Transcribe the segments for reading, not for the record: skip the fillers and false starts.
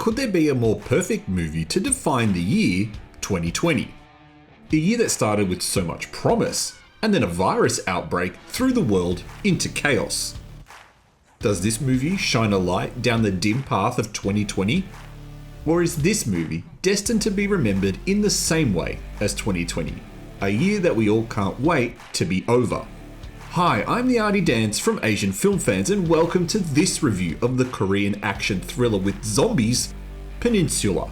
could there be a more perfect movie to define the year 2020? A year that started with so much promise, and then a virus outbreak threw the world into chaos. Does this movie shine a light down the dim path of 2020? Or is this movie destined to be remembered in the same way as 2020? A year that we all can't wait to be over. Hi, I'm the Artie Dance from Asian Film Fans, and welcome to this review of the Korean action thriller with zombies, Peninsula.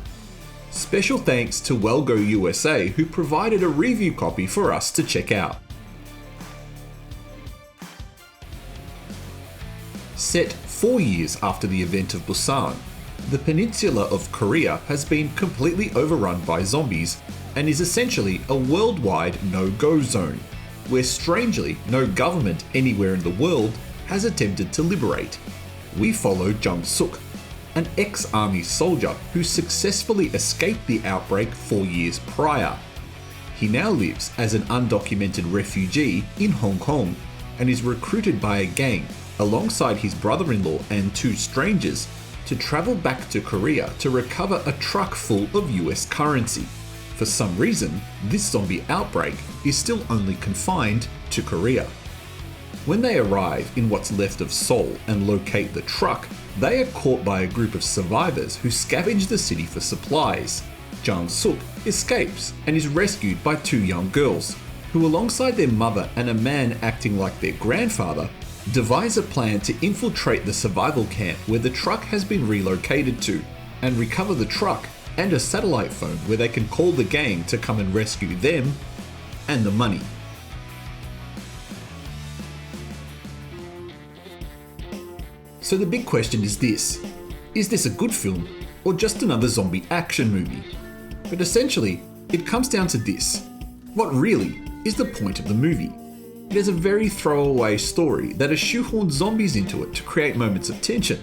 Special thanks to Wellgo USA, who provided a review copy for us to check out. Set 4 years after the event of Busan, the peninsula of Korea has been completely overrun by zombies and is essentially a worldwide no-go zone, where strangely no government anywhere in the world has attempted to liberate. We follow Jung-hyun, an ex-army soldier who successfully escaped the outbreak 4 years prior. He now lives as an undocumented refugee in Hong Kong and is recruited by a gang alongside his brother-in-law and 2 strangers to travel back to Korea to recover a truck full of US currency. For some reason, this zombie outbreak is still only confined to Korea. When they arrive in what's left of Seoul and locate the truck, they are caught by a group of survivors who scavenge the city for supplies. Jung-hyun escapes and is rescued by 2 young girls, who alongside their mother and a man acting like their grandfather, devise a plan to infiltrate the survival camp where the truck has been relocated to, and recover the truck and a satellite phone where they can call the gang to come and rescue them and the money. So the big question is this: is this a good film or just another zombie action movie? But essentially, it comes down to this: what really is the point of the movie? It has a very throwaway story that has shoehorned zombies into it to create moments of tension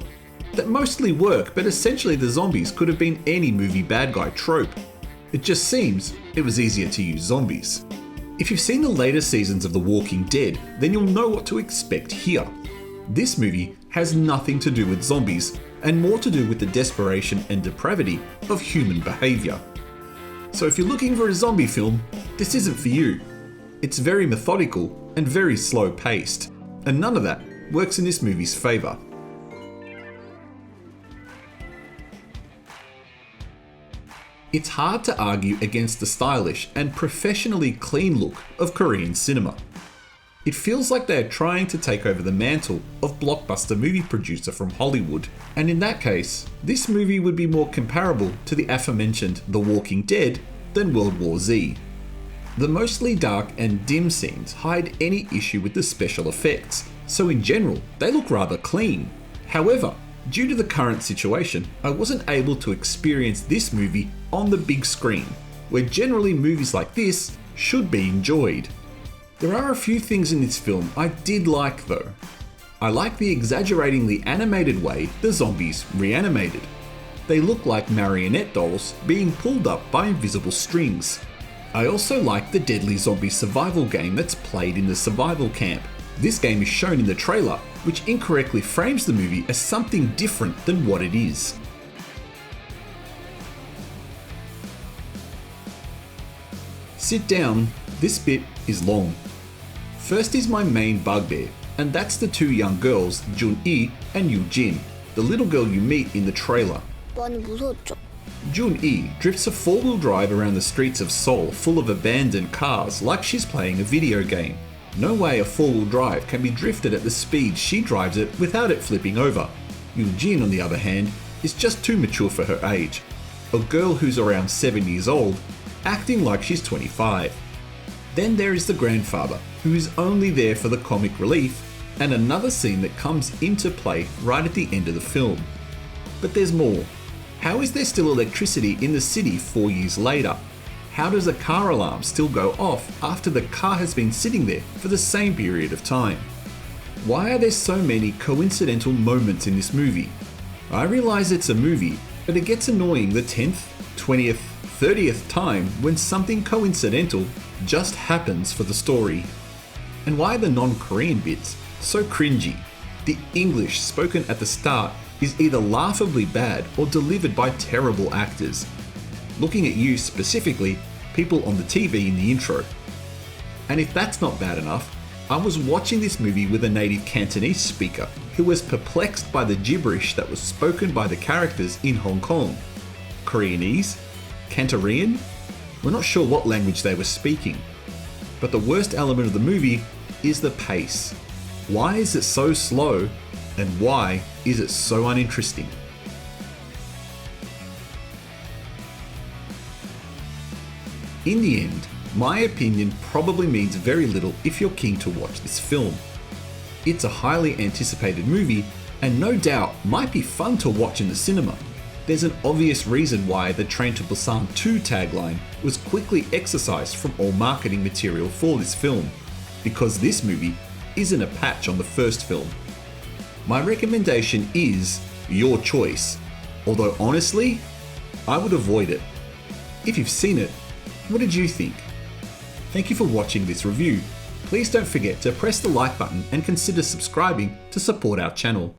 that mostly work, but essentially the zombies could have been any movie bad guy trope. It just seems it was easier to use zombies. If you've seen the later seasons of The Walking Dead, then you'll know what to expect here. This movie has nothing to do with zombies, and more to do with the desperation and depravity of human behaviour. So if you're looking for a zombie film, this isn't for you. It's very methodical and very slow paced, and none of that works in this movie's favour. It's hard to argue against the stylish and professionally clean look of Korean cinema. It feels like they are trying to take over the mantle of blockbuster movie producer from Hollywood, and in that case, this movie would be more comparable to the aforementioned The Walking Dead than World War Z. The mostly dark and dim scenes hide any issue with the special effects, so in general, they look rather clean. However, due to the current situation, I wasn't able to experience this movie on the big screen, where generally movies like this should be enjoyed. There are a few things in this film I did like though. I like the exaggeratingly animated way the zombies reanimated. They look like marionette dolls being pulled up by invisible strings. I also like the deadly zombie survival game that's played in the survival camp. This game is shown in the trailer, which incorrectly frames the movie as something different than what it is. Sit down, this bit is long. First is my main bugbear, and that's the 2 young girls, Jun-hee and Yoo-jin, the little girl you meet in the trailer. 많이 무서웠죠. Jun-hee drifts a 4-wheel drive around the streets of Seoul full of abandoned cars like she's playing a video game. No way a 4-wheel drive can be drifted at the speed she drives it without it flipping over. Yoo-jin, on the other hand, is just too mature for her age. A girl who's around 7 years old, acting like she's 25. Then there is the grandfather, who is only there for the comic relief, and another scene that comes into play right at the end of the film. But there's more. How is there still electricity in the city 4 years later? How does a car alarm still go off after the car has been sitting there for the same period of time? Why are there so many coincidental moments in this movie? I realise it's a movie, but it gets annoying the 10th, 20th, 30th time when something coincidental just happens for the story. And why are the non-Korean bits so cringy? The English spoken at the start is either laughably bad or delivered by terrible actors. Looking at you specifically, people on the TV in the intro. And if that's not bad enough, I was watching this movie with a native Cantonese speaker who was perplexed by the gibberish that was spoken by the characters in Hong Kong. Koreanese? Cantorean? We're not sure what language they were speaking. But the worst element of the movie is the pace. Why is it so slow, and why is it so uninteresting? In the end, my opinion probably means very little if you're keen to watch this film. It's a highly anticipated movie and no doubt might be fun to watch in the cinema. There's an obvious reason why the Train to Busan 2 tagline was quickly excised from all marketing material for this film, because this movie isn't a patch on the first film. My recommendation is your choice, although honestly, I would avoid it. If you've seen it, what did you think? Thank you for watching this review. Please don't forget to press the like button and consider subscribing to support our channel.